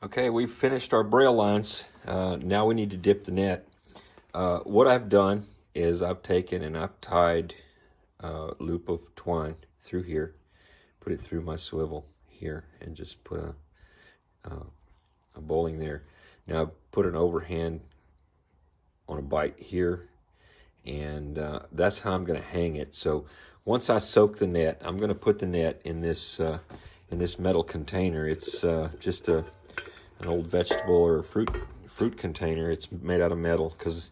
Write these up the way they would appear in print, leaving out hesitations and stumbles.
Okay, we've finished our braille lines. Now we need to dip the net. What I've done is I've taken and I've tied a loop of twine through here, put it through my swivel here, and just put a bowling there. Now I've put an overhand on a bite here, and that's how I'm going to hang it. So once I soak the net, I'm going to put the net in this metal container. It's just an old vegetable or fruit container. It's made out of metal, because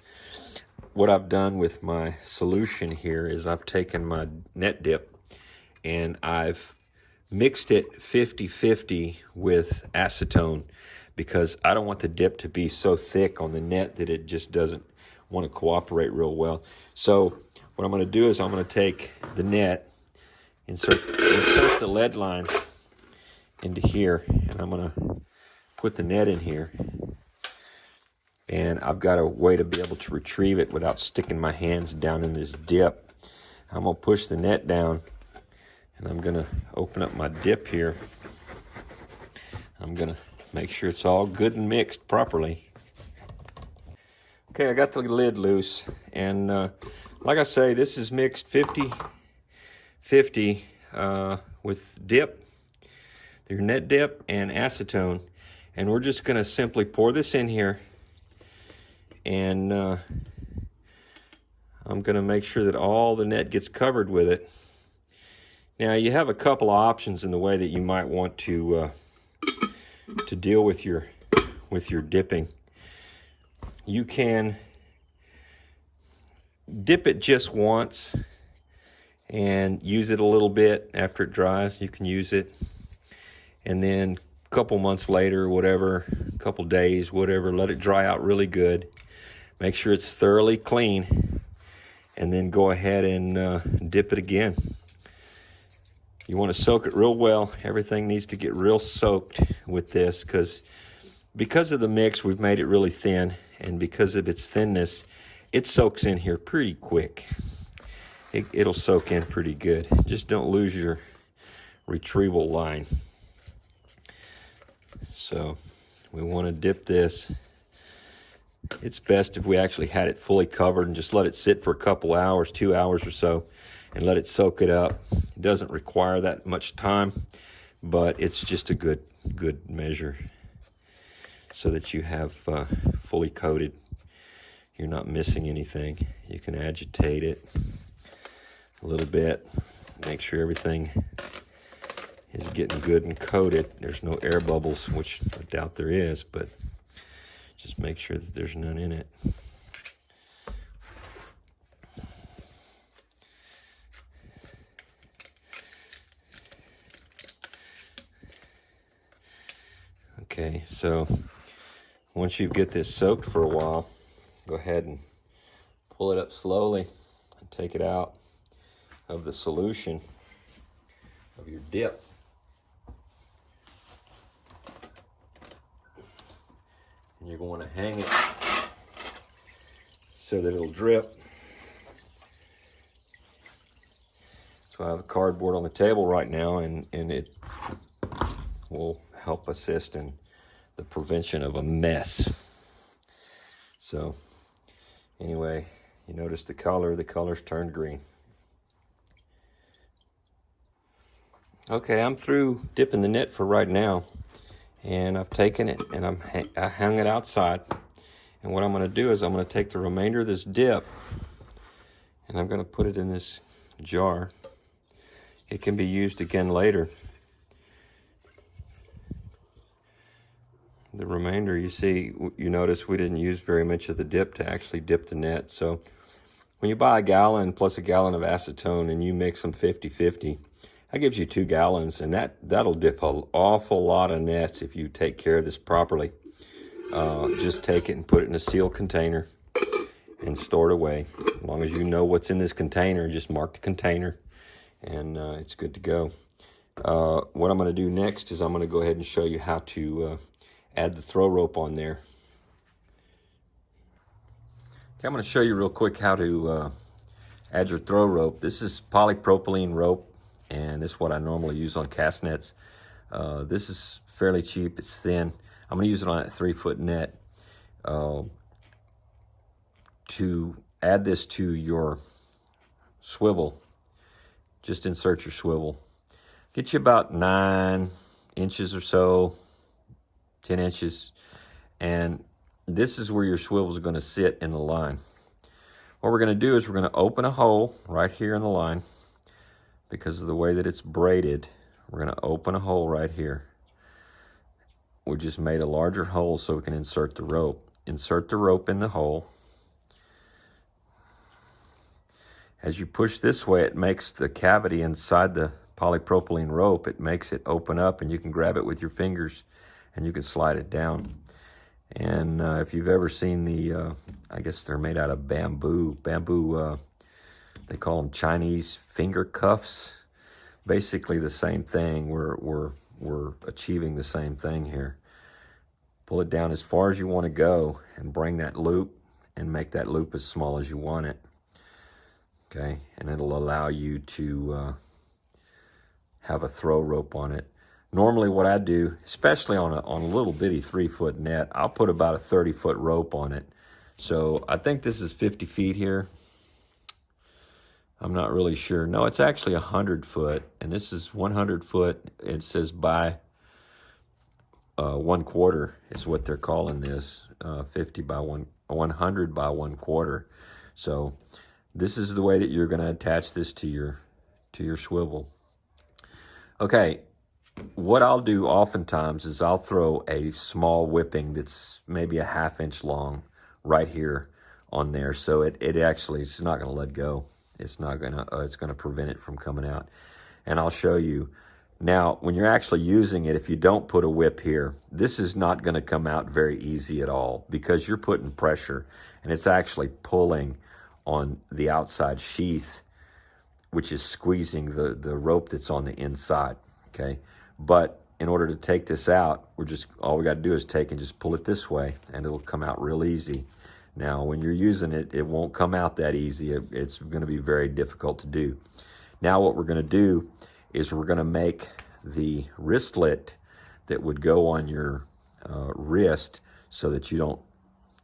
what I've done with my solution here is I've taken my net dip and I've mixed it 50-50 with acetone, because I don't want the dip to be so thick on the net that it just doesn't want to cooperate real well. So what I'm going to do is I'm going to take the net, insert the lead line into here, and I'm going to put the net in here, and I've got a way to be able to retrieve it without sticking my hands down in this dip. I'm going to push the net down, and I'm going to open up my dip here. I'm going to make sure it's all good and mixed properly. Okay, I got the lid loose, and like I say, this is mixed 50-50 with dip, your net dip, and acetone. And we're just going to simply pour this in here, and I'm going to make sure that all the net gets covered with it. Now, you have a couple of options in the way that you might want to deal with your dipping. You can dip it just once and use it a little bit after it dries. You can use it, and then couple months later, whatever, a couple days, whatever, let it dry out really good. Make sure it's thoroughly clean, and then go ahead and dip it again. You want to soak it real well. Everything needs to get real soaked with this, because of the mix, we've made it really thin, and because of its thinness, it soaks in here pretty quick. It'll soak in pretty good. Just don't lose your retrieval line. So we want to dip this. It's best if we actually had it fully covered and just let it sit for a couple hours, 2 hours or so, and let it soak it up. It doesn't require that much time, but it's just a good measure, so that you have fully coated. You're not missing anything. You can agitate it a little bit, make sure everything is getting good and coated. There's no air bubbles, which I doubt there is, but just make sure that there's none in it. Okay, so once you get this soaked for a while, go ahead and pull it up slowly and take it out of the solution of your dip. And you're going to hang it so that it'll drip. So I have a cardboard on the table right now, and it will help assist in the prevention of a mess. So anyway, you notice the color's turned green. Okay, I'm through dipping the net for right now. And I've taken it and I hung it outside. And what I'm going to do is I'm going to take the remainder of this dip, and I'm going to put it in this jar. It can be used again later. The remainder, you notice we didn't use very much of the dip to actually dip the net. So when you buy a gallon plus a gallon of acetone and you mix them 50-50, that gives you 2 gallons, and that'll dip an awful lot of nets if you take care of this properly. Just take it and put it in a sealed container and store it away. As long as you know what's in this container, just mark the container, and it's good to go. What I'm going to do next is I'm going to go ahead and show you how to add the throw rope on there. Okay, I'm going to show you real quick how to add your throw rope. This is polypropylene rope, and this is what I normally use on cast nets. This is fairly cheap. It's thin. I'm going to use it on that 3-foot net. To add this to your swivel, just insert your swivel. Get you about 9 inches or so, 10 inches, and this is where your swivel is going to sit in the line. What we're going to do is we're going to open a hole right here in the line. Because of the way that it's braided, we're going to open a hole right here. We just made a larger hole so we can insert the rope. Insert the rope in the hole. As you push this way, it makes the cavity inside the polypropylene rope, it makes it open up, and you can grab it with your fingers and you can slide it down. And if you've ever seen the, I guess they're made out of bamboo, they call them Chinese finger cuffs. Basically the same thing. We're achieving the same thing here. Pull it down as far as you want to go and bring that loop and make that loop as small as you want it. Okay, and it'll allow you to have a throw rope on it. Normally what I do, especially on a little bitty 3-foot net, I'll put about a 30-foot rope on it. So I think this is 50 feet here. I'm not really sure. No, it's actually 100 foot, and this is 100 foot. It says by 1/4 is what they're calling this, 50 by 100 by 1/4. So this is the way that you're going to attach this to your swivel. Okay, what I'll do oftentimes is I'll throw a small whipping that's maybe a 1/2 inch long right here on there, so it actually is not going to let go. It's not gonna. It's gonna prevent it from coming out. And I'll show you. Now, when you're actually using it, if you don't put a whip here, this is not going to come out very easy at all because you're putting pressure, and it's actually pulling on the outside sheath, which is squeezing the rope that's on the inside. Okay, but in order to take this out, all we got to do is take and just pull it this way, and it'll come out real easy. Now, when you're using it, it won't come out that easy. It's going to be very difficult to do. Now, what we're going to do is we're going to make the wristlet that would go on your wrist so that you don't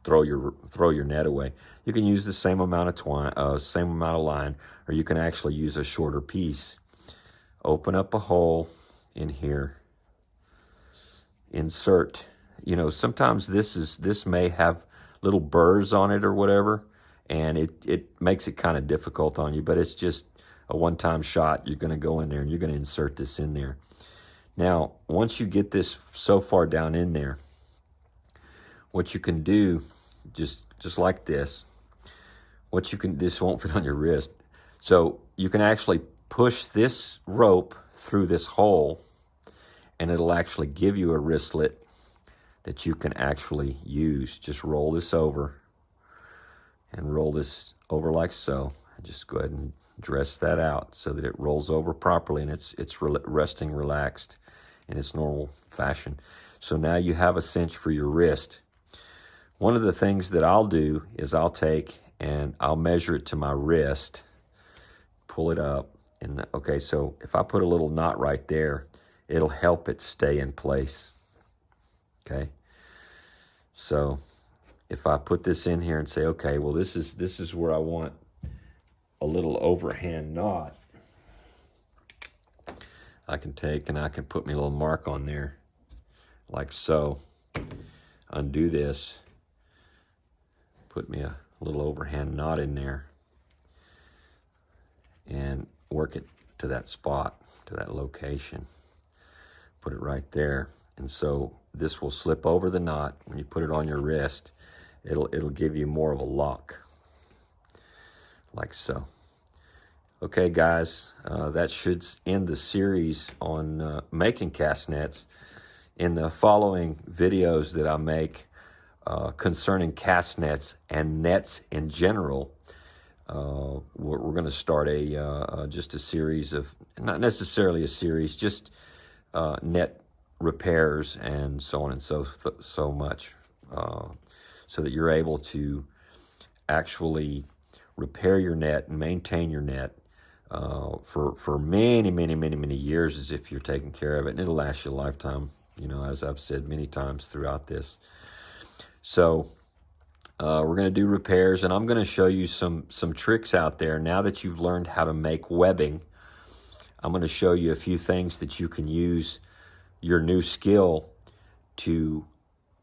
throw your net away. You can use the same amount of twine, same amount of line, or you can actually use a shorter piece. Open up a hole in here. Insert. You know, sometimes this may have little burrs on it or whatever, and it makes it kind of difficult on you, but it's just a one-time shot. You're going to go in there and you're going to insert this in there. Now, once you get this so far down in there, what you can do, just like this, this won't fit on your wrist, so you can actually push this rope through this hole, and it'll actually give you a wristlet that you can actually use. Just roll this over and roll this over like so. Just go ahead and dress that out so that it rolls over properly and it's resting relaxed in its normal fashion. So now you have a cinch for your wrist. One of the things that I'll do is I'll take and I'll measure it to my wrist, pull it up, and okay, so if I put a little knot right there, it'll help it stay in place. Okay, so if I put this in here and say, okay, well, this is where I want a little overhand knot, I can take and I can put me a little mark on there, like so. Undo this, put me a little overhand knot in there, and work it to that spot, to that location. Put it right there. And so this will slip over the knot. When you put it on your wrist, it'll give you more of a lock, like so. Okay, guys, that should end the series on making cast nets. In the following videos that I make concerning cast nets and nets in general, we're going to start just a series of, not necessarily a series, just net repairs and so on and so much, so that you're able to actually repair your net and maintain your net for many years, as if you're taking care of it, and it'll last you a lifetime. you know, as I've said many times throughout this. So we're going to do repairs, and I'm going to show you some tricks out there. Now that you've learned how to make webbing, I'm going to show you a few things that you can use your new skill to.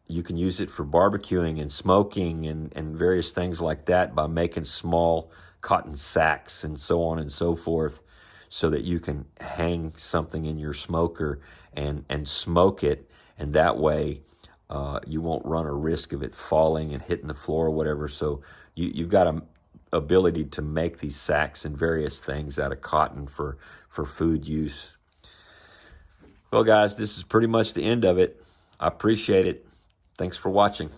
You can use it for barbecuing and smoking and various things like that by making small cotton sacks and so on and so forth, so that you can hang something in your smoker and smoke it, and that way you won't run a risk of it falling and hitting the floor or whatever. So you've got a ability to make these sacks and various things out of cotton for food use. Well, guys, this is pretty much the end of it. I appreciate it. Thanks for watching.